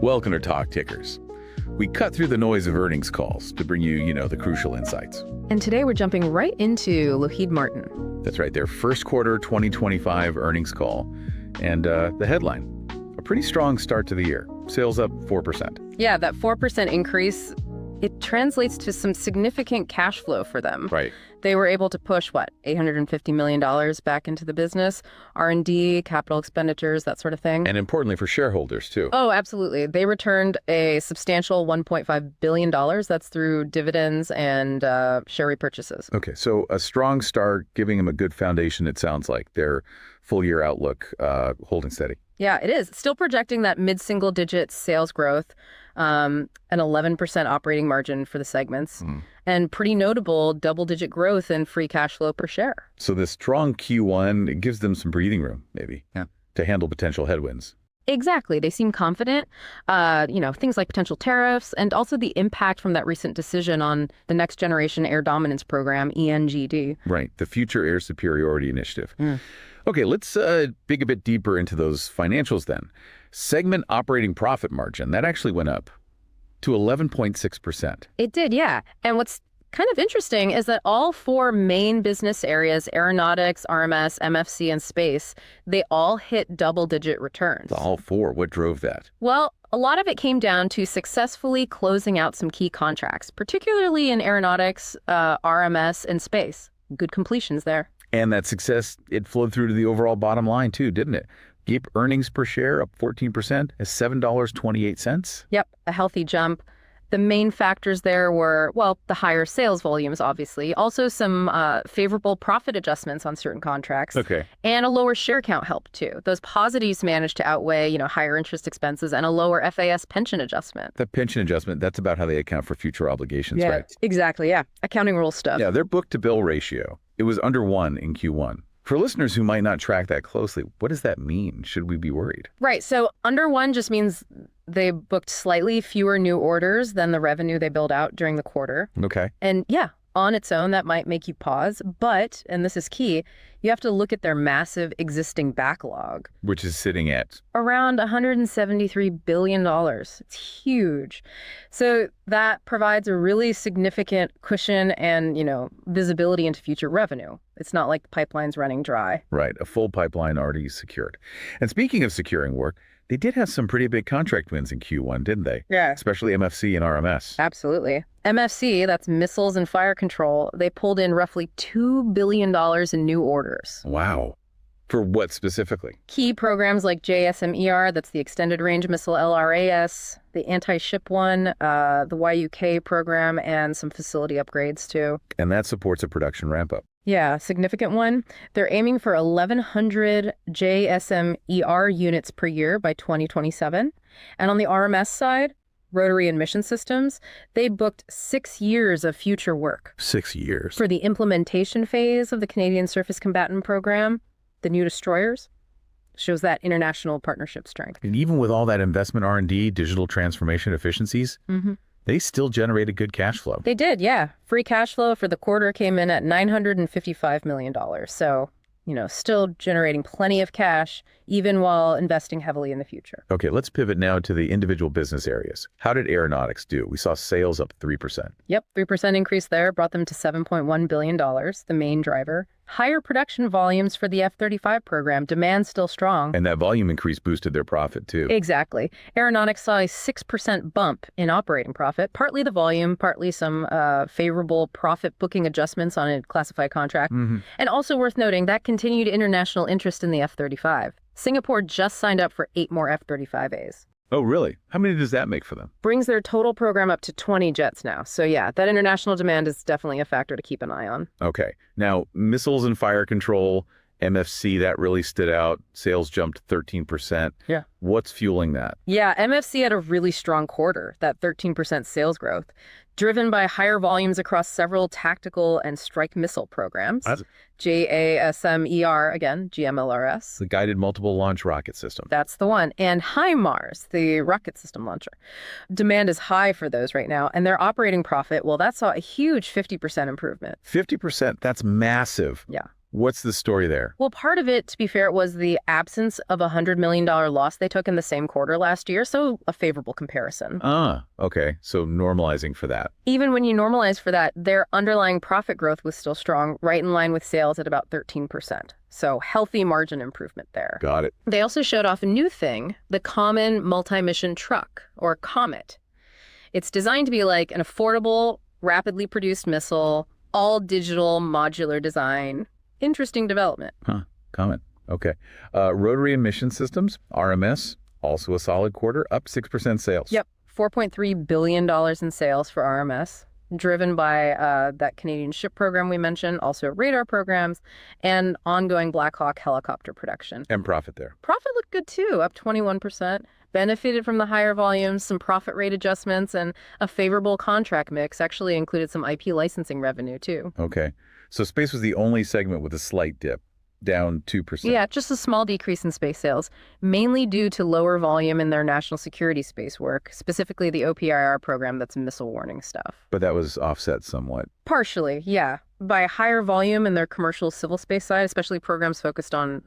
Welcome to Talk Tickers. We cut through the noise of earnings calls to bring you, the crucial insights. And today we're jumping right into Lockheed Martin. That's right, their first quarter 2025 earnings call. And the headline, a pretty strong start to the year. Sales up 4%. Yeah, that 4% increase, it translates to some significant cash flow for them. Right. They were able to push, $850 million back into the business, R&D, capital expenditures, that sort of thing. And importantly for shareholders, too. Oh, absolutely. They returned a substantial $1.5 billion. That's through dividends and share repurchases. Okay, so a strong start, giving them a good foundation, it sounds like. Their full-year outlook holding steady. Yeah, it is. Still projecting that mid-single-digit sales growth, an 11% operating margin for the segments, and pretty notable double-digit growth in free cash flow per share. So this strong Q1, it gives them some breathing room, maybe, to handle potential headwinds. Exactly. They seem confident, things like potential tariffs and also the impact from that recent decision on the Next Generation Air Dominance Program, ENGD. Right, the Future Air Superiority Initiative. Okay, let's dig a bit deeper into those financials then. Segment operating profit margin, that actually went up to 11.6%. It did, yeah. And what's kind of interesting is that all four main business areas, aeronautics, RMS, MFC, and space, they all hit double-digit returns. All four. What drove that? Well, a lot of it came down to successfully closing out some key contracts, particularly in aeronautics, RMS, and space. Good completions there. And that success, it flowed through to the overall bottom line too, didn't it? GAAP earnings per share up 14% at $7.28. Yep, a healthy jump. The main factors there were, the higher sales volumes, obviously. Also some favorable profit adjustments on certain contracts. Okay. And a lower share count helped too. Those positives managed to outweigh, higher interest expenses and a lower FAS pension adjustment. The pension adjustment, that's about how they account for future obligations, right? Exactly, yeah. Accounting rule stuff. Yeah, their book-to-bill ratio, it was under 1 in Q1. For listeners who might not track that closely, what does that mean? Should we be worried? Right. So under 1 just means they booked slightly fewer new orders than the revenue they billed out during the quarter. Okay. And yeah, on its own, that might make you pause. But, and this is key, you have to look at their massive existing backlog. Which is sitting at? Around $173 billion. It's huge. So that provides a really significant cushion and, visibility into future revenue. It's not like the pipeline's running dry. Right. A full pipeline already secured. And speaking of securing work, they did have some pretty big contract wins in Q1, didn't they? Yeah. Especially MFC and RMS. Absolutely. MFC, that's Missiles and Fire Control, they pulled in roughly $2 billion in new orders. Wow. For what specifically? Key programs like JSMER, that's the Extended Range Missile LRAS, the anti-ship one, the YUK program, and some facility upgrades too. And that supports a production ramp-up. Yeah, significant one. They're aiming for 1,100 JSMER units per year by 2027. And on the RMS side, Rotary and Mission Systems, they booked 6 years of future work. 6 years? For the implementation phase of the Canadian Surface Combatant Program, the new destroyers. Shows that international partnership strength. And even with all that investment R&D, digital transformation efficiencies, they still generated good cash flow. They did, yeah. Free cash flow for the quarter came in at $955 million. So, still generating plenty of cash, even while investing heavily in the future. Okay, let's pivot now to the individual business areas. How did aeronautics do? We saw sales up 3%. Yep, 3% increase there brought them to $7.1 billion, the main driver. Higher production volumes for the F-35 program, demand still strong. And that volume increase boosted their profit too. Exactly. Aeronautics saw a 6% bump in operating profit, partly the volume, partly some favorable profit booking adjustments on a classified contract. And also worth noting, that continued international interest in the F-35. Singapore just signed up for 8 more F-35As. Oh, really? How many does that make for them? Brings their total program up to 20 jets now. So yeah, that international demand is definitely a factor to keep an eye on. Okay. Now, missiles and fire control, MFC, that really stood out. Sales jumped 13%. Yeah. What's fueling that? Yeah, MFC had a really strong quarter, that 13% sales growth, driven by higher volumes across several tactical and strike missile programs. JSMER, again, GMLRS. The Guided Multiple Launch Rocket System. That's the one. And HIMARS, the rocket system launcher. Demand is high for those right now. And their operating profit, that saw a huge 50% improvement. 50%, that's massive. Yeah. What's the story there? Well, part of it, to be fair, it was the absence of a $100 million loss they took in the same quarter last year, so a favorable comparison. Ah, okay. So normalizing for that. Even when you normalize for that, their underlying profit growth was still strong, right in line with sales at about 13%. So healthy margin improvement there. Got it. They also showed off a new thing, the Common Multi-Mission Truck, or COMET. It's designed to be like an affordable, rapidly produced missile, all digital, modular design. Interesting development. Huh. COMET. Okay. Rotary Emission Systems, RMS, also a solid quarter, up 6% sales. Yep. $4.3 billion in sales for RMS, driven by that Canadian ship program we mentioned, also radar programs, and ongoing Black Hawk helicopter production. And profit there. Profit looked good too, up 21%. Benefited from the higher volumes, some profit rate adjustments, and a favorable contract mix. Actually included some IP licensing revenue too. Okay. So space was the only segment with a slight dip, down 2%. Yeah, just a small decrease in space sales, mainly due to lower volume in their national security space work, specifically the OPIR program that's missile warning stuff. But that was offset somewhat. Partially, yeah, by higher volume in their commercial civil space side, especially programs focused on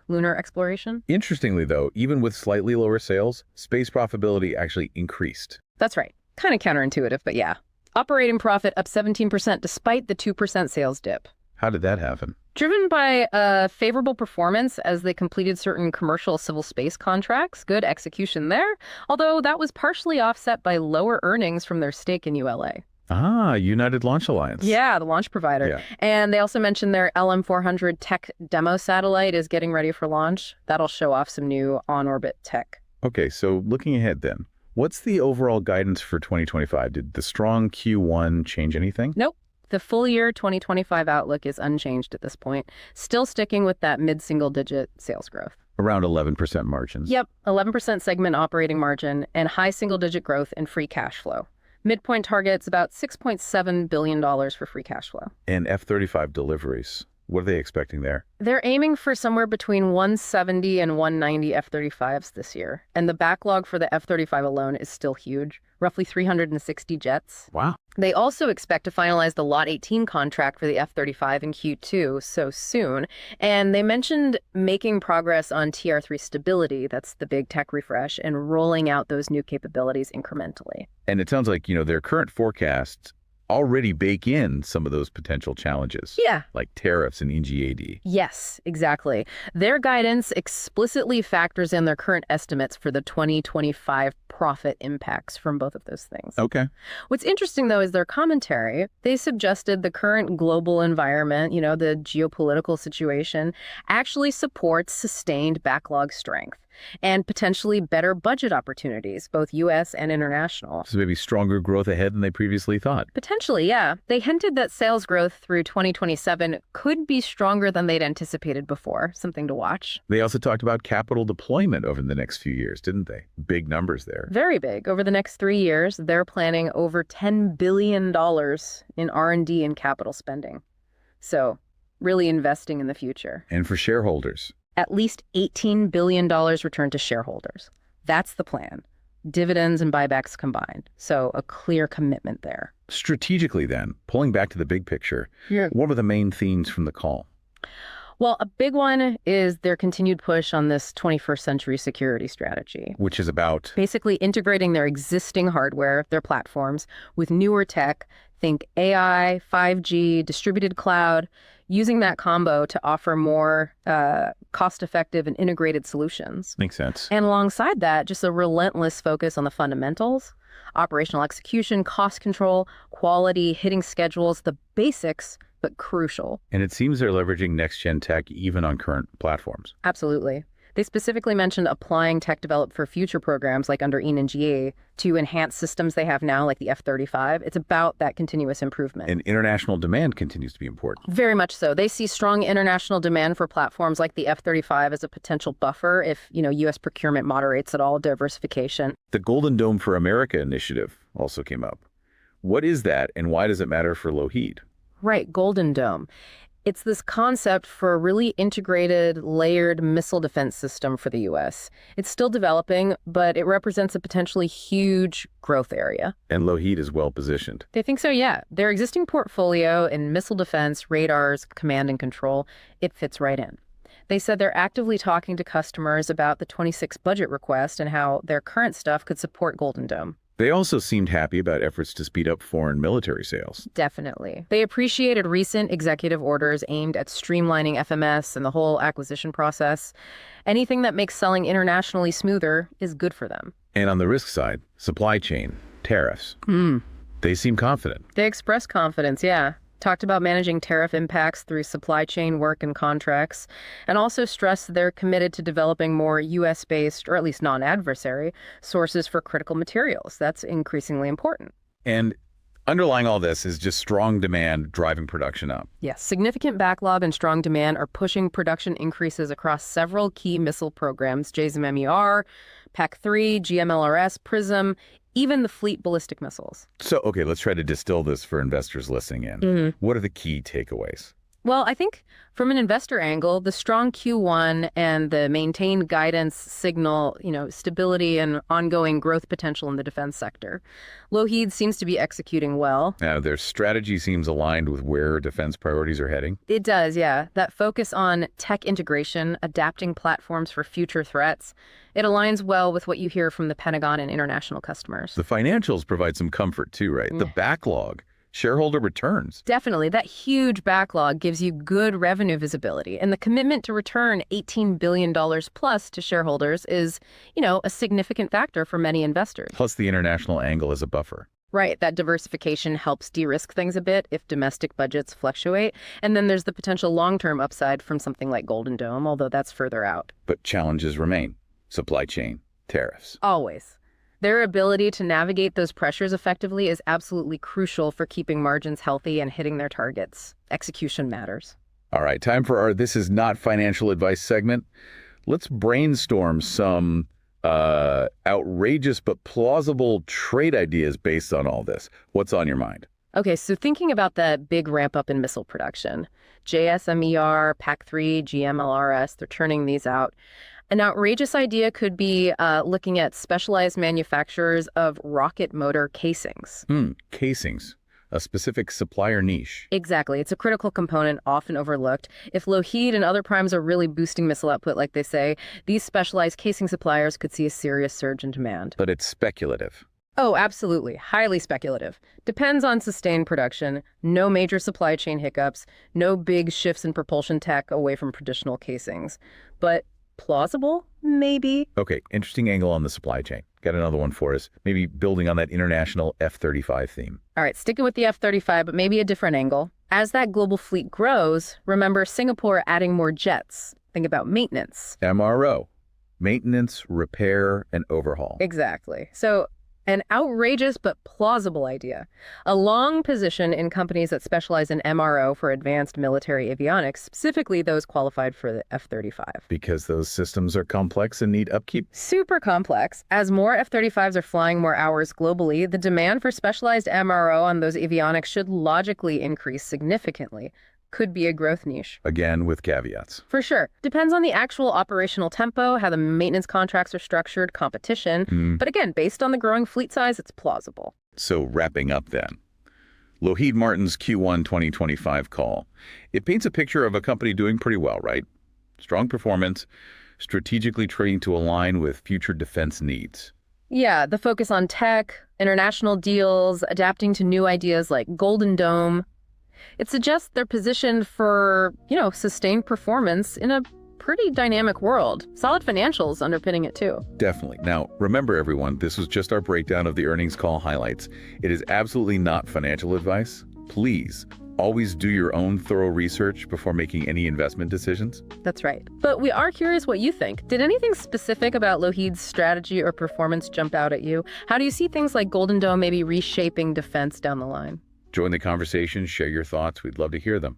lunar exploration. Interestingly, though, even with slightly lower sales, space profitability actually increased. That's right. Kind of counterintuitive, but yeah. Operating profit up 17% despite the 2% sales dip. How did that happen? Driven by a favorable performance as they completed certain commercial civil space contracts, good execution there, although that was partially offset by lower earnings from their stake in ULA. Ah, United Launch Alliance. Yeah, the launch provider. Yeah. And they also mentioned their LM-400 tech demo satellite is getting ready for launch. That'll show off some new on-orbit tech. Okay, so looking ahead then, what's the overall guidance for 2025? Did the strong Q1 change anything? Nope. The full year 2025 outlook is unchanged at this point, still sticking with that mid-single-digit sales growth. Around 11% margins. Yep, 11% segment operating margin and high single-digit growth in free cash flow. Midpoint target's about $6.7 billion for free cash flow. And F-35 deliveries, what are they expecting there? They're aiming for somewhere between 170 and 190 F-35s this year. And the backlog for the F-35 alone is still huge, roughly 360 jets. Wow. They also expect to finalize the Lot 18 contract for the F-35 in Q2 so soon. And they mentioned making progress on TR-3 stability, that's the big tech refresh, and rolling out those new capabilities incrementally. And it sounds like, their current forecasts already bake in some of those potential challenges. Yeah. Like tariffs and NGAD. Yes, exactly. Their guidance explicitly factors in their current estimates for the 2025 profit impacts from both of those things. Okay. What's interesting, though, is their commentary. They suggested the current global environment, the geopolitical situation, actually supports sustained backlog strength and potentially better budget opportunities, both U.S. and international. So maybe stronger growth ahead than they previously thought. Potentially, yeah. They hinted that sales growth through 2027 could be stronger than they'd anticipated before, something to watch. They also talked about capital deployment over the next few years, didn't they? Big numbers there. Very big. Over the next 3 years, they're planning over $10 billion in R&D and capital spending. So, really investing in the future. And for shareholders. At least $18 billion returned to shareholders. That's the plan. Dividends and buybacks combined. So a clear commitment there. Strategically then, pulling back to the big picture, what were the main themes from the call? Well, a big one is their continued push on this 21st century security strategy. Which is about? Basically integrating their existing hardware, their platforms, with newer tech. Think AI, 5G, distributed cloud, using that combo to offer more cost-effective and integrated solutions. Makes sense. And alongside that, just a relentless focus on the fundamentals, operational execution, cost control, quality, hitting schedules, the basics, but crucial. And it seems they're leveraging next-gen tech even on current platforms. Absolutely. They specifically mentioned applying tech developed for future programs like under ENGA to enhance systems they have now, like the F-35. It's about that continuous improvement. And international demand continues to be important. Very much so. They see strong international demand for platforms like the F-35 as a potential buffer if, U.S. procurement moderates at all diversification. The Golden Dome for America initiative also came up. What is that, and why does it matter for Lockheed? Right, Golden Dome. It's this concept for a really integrated, layered missile defense system for the U.S. It's still developing, but it represents a potentially huge growth area. And Lockheed is well positioned. They think so, yeah. Their existing portfolio in missile defense, radars, command and control, it fits right in. They said they're actively talking to customers about the 26 budget request and how their current stuff could support Golden Dome. They also seemed happy about efforts to speed up foreign military sales. Definitely. They appreciated recent executive orders aimed at streamlining FMS and the whole acquisition process. Anything that makes selling internationally smoother is good for them. And on the risk side, supply chain, tariffs. They seem confident. They expressed confidence, yeah. Talked about managing tariff impacts through supply chain work and contracts, and also stressed they're committed to developing more U.S.-based, or at least non-adversary, sources for critical materials. That's increasingly important. And underlying all this is just strong demand driving production up. Yes, significant backlog and strong demand are pushing production increases across several key missile programs, JSMER, PAC-3, GMLRS, PRISM, even the fleet ballistic missiles. So, okay, let's try to distill this for investors listening in. What are the key takeaways? Well, I think from an investor angle, the strong Q1 and the maintained guidance signal, stability and ongoing growth potential in the defense sector. Lockheed seems to be executing well. Now, their strategy seems aligned with where defense priorities are heading. It does, yeah. That focus on tech integration, adapting platforms for future threats, it aligns well with what you hear from the Pentagon and international customers. The financials provide some comfort too, right? The backlog. Shareholder returns. Definitely. That huge backlog gives you good revenue visibility. And the commitment to return $18 billion plus to shareholders is, a significant factor for many investors. Plus the international angle as a buffer. Right. That diversification helps de-risk things a bit if domestic budgets fluctuate. And then there's the potential long-term upside from something like Golden Dome, although that's further out. But challenges remain. Supply chain, tariffs. Always. Their ability to navigate those pressures effectively is absolutely crucial for keeping margins healthy and hitting their targets. Execution matters. All right, time for our This Is Not Financial Advice segment. Let's brainstorm some outrageous but plausible trade ideas based on all this. What's on your mind? Okay, so thinking about that big ramp up in missile production, JSMER, PAC-3, GMLRS, they're turning these out. An outrageous idea could be looking at specialized manufacturers of rocket motor casings. Casings, a specific supplier niche. Exactly. It's a critical component, often overlooked. If Lockheed and other primes are really boosting missile output, like they say, these specialized casing suppliers could see a serious surge in demand. But it's speculative. Oh, absolutely. Highly speculative. Depends on sustained production, no major supply chain hiccups, no big shifts in propulsion tech away from traditional casings. But plausible? Maybe. Okay, interesting angle on the supply chain. Got another one for us. Maybe building on that international F-35 theme. All right, sticking with the F-35, but maybe a different angle. As that global fleet grows, remember Singapore adding more jets. Think about maintenance. MRO, maintenance, repair, and overhaul. Exactly. So an outrageous but plausible idea. A long position in companies that specialize in MRO for advanced military avionics, specifically those qualified for the F-35. Because those systems are complex and need upkeep? Super complex. As more F-35s are flying more hours globally, the demand for specialized MRO on those avionics should logically increase significantly. Could be a growth niche. Again, with caveats. For sure. Depends on the actual operational tempo, how the maintenance contracts are structured, competition. But again, based on the growing fleet size, it's plausible. So wrapping up then. Lockheed Martin's Q1 2025 call. It paints a picture of a company doing pretty well, right? Strong performance, strategically trading to align with future defense needs. Yeah, the focus on tech, international deals, adapting to new ideas like Golden Dome. It suggests they're positioned for, sustained performance in a pretty dynamic world. Solid financials underpinning it too. Definitely. Now, remember everyone, this was just our breakdown of the earnings call highlights. It is absolutely not financial advice. Please, always do your own thorough research before making any investment decisions. That's right. But we are curious what you think. Did anything specific about Lockheed's strategy or performance jump out at you? How do you see things like Golden Dome maybe reshaping defense down the line? Join the conversation, share your thoughts. We'd love to hear them.